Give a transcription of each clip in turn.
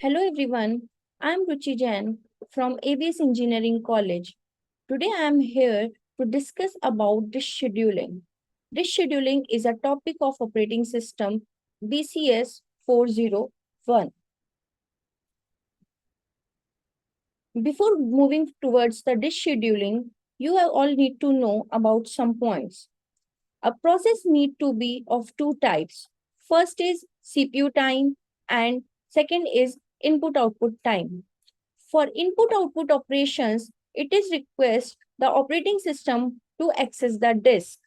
Hello everyone, I am Ruchi Jain from ABES Engineering College. Today I am here to discuss about disk scheduling. Disk scheduling is a topic of operating system BCS 401. Before moving towards the disk scheduling, you all need to know about some points. A process need to be of two types. First is CPU time and second is input output time. For input-output operations, it is request the operating system to access the disk.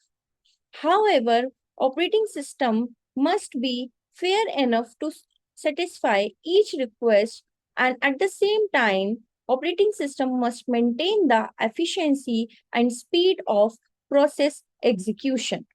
However, operating system must be fair enough to satisfy each request, and at the same time, operating system must maintain the efficiency and speed of process execution.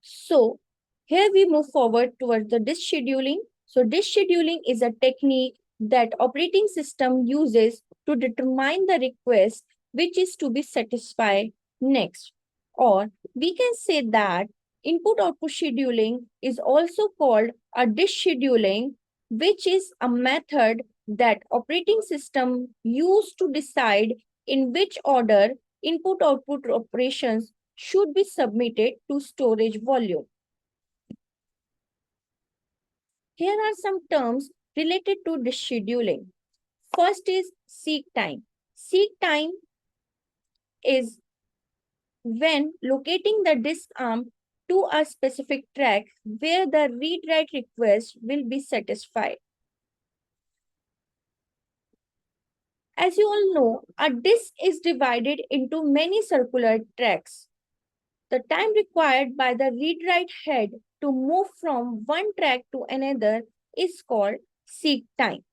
So here we move forward towards the disk scheduling. So disk scheduling is a technique that operating system uses to determine the request which is to be satisfied next. Or we can say that input-output scheduling is also called a disk scheduling, which is a method that operating system use to decide in which order input-output operations should be submitted to storage volume. Here are some terms related to disk scheduling. First is seek time. Seek time is when locating the disk arm to a specific track where the read-write request will be satisfied. As you all know, a disk is divided into many circular tracks. The time required by the read-write head to move from one track to another is called seek time.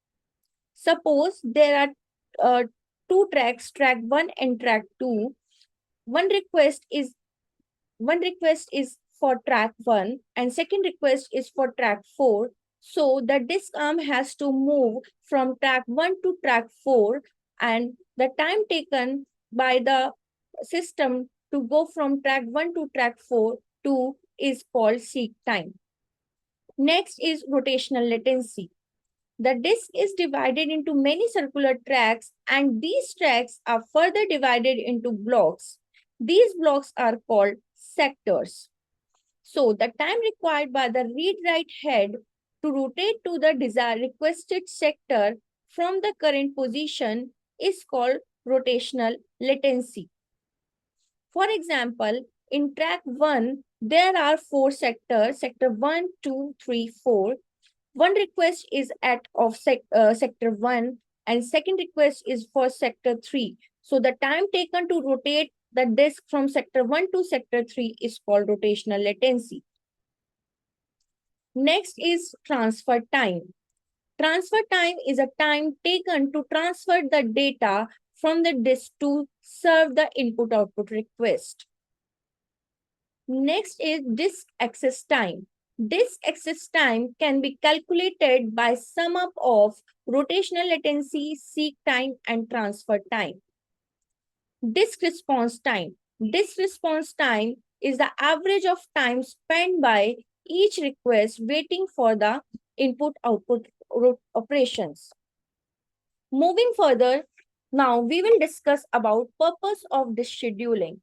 Suppose there are two tracks, track 1 and track 2. One request is for track 1 and second request is for track 4. So the disk arm has to move from track 1 to track 4, and the time taken by the system to go from track 1 to track 4 to is called seek time. Next is rotational latency. The disk is divided into many circular tracks, and these tracks are further divided into blocks. These blocks are called sectors. So the time required by the read-write head to rotate to the desired requested sector from the current position is called rotational latency. For example, in track 1, there are 4 sectors, sector 1, 2, 3, 4. One request is sector 1 and second request is for sector 3. So the time taken to rotate the disk from sector 1 to sector 3 is called rotational latency. Next is transfer time. Transfer time is a time taken to transfer the data from the disk to serve the input-output request. Next is disk access time. Disk access time can be calculated by sum up of rotational latency, seek time, and transfer time. Disk response time. Disk response time is the average of time spent by each request waiting for the input-output operations. Moving further, now we will discuss about purpose of disk scheduling.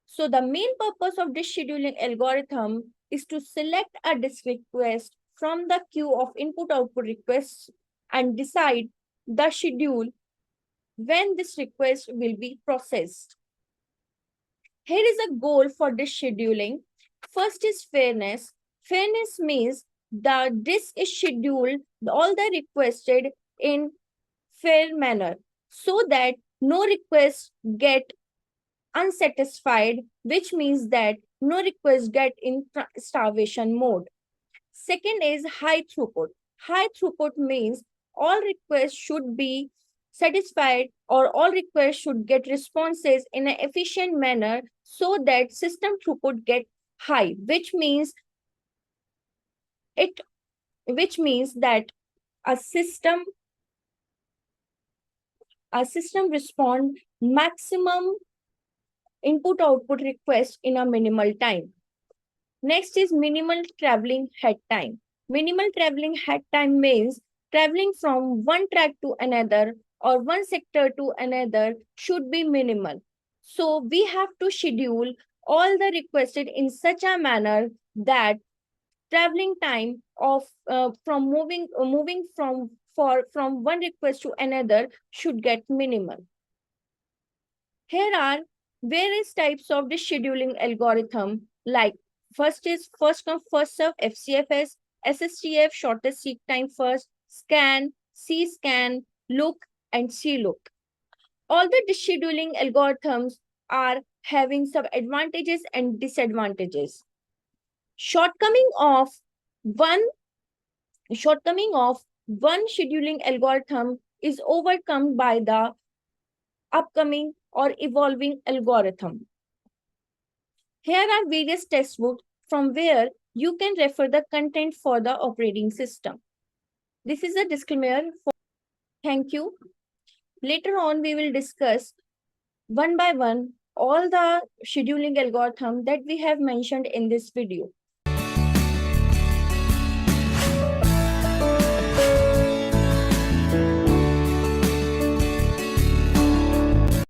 So the main purpose of disk scheduling algorithm is to select a disk request from the queue of input-output requests and decide the schedule when this request will be processed. Here is a goal for disk scheduling. First is fairness. Fairness means the disk is scheduled all the requested in fair manner so that no requests get unsatisfied, which means that no requests get in starvation mode. Second is high throughput. High throughput means all requests should be satisfied or all requests should get responses in an efficient manner so that system throughput get high, which means that a system respond maximum input output request in a minimal time. Next is minimal traveling head time. Minimal traveling head time means traveling from one track to another or one sector to another should be minimal. So we have to schedule all the requested in such a manner that traveling time of from moving from one request to another should get minimal. Here are various types of the scheduling algorithm, like first is first come first serve, FCFS, SSTF, shortest seek time first, scan, C scan, look, and C look. All the scheduling algorithms are having some advantages and disadvantages. Shortcoming of one shortcoming of one scheduling algorithm is overcome by the upcoming or evolving algorithm. Here are various textbooks from where you can refer the content for the operating system. This is a disclaimer. Thank you. Later on, we will discuss one by one all the scheduling algorithm that we have mentioned in this video.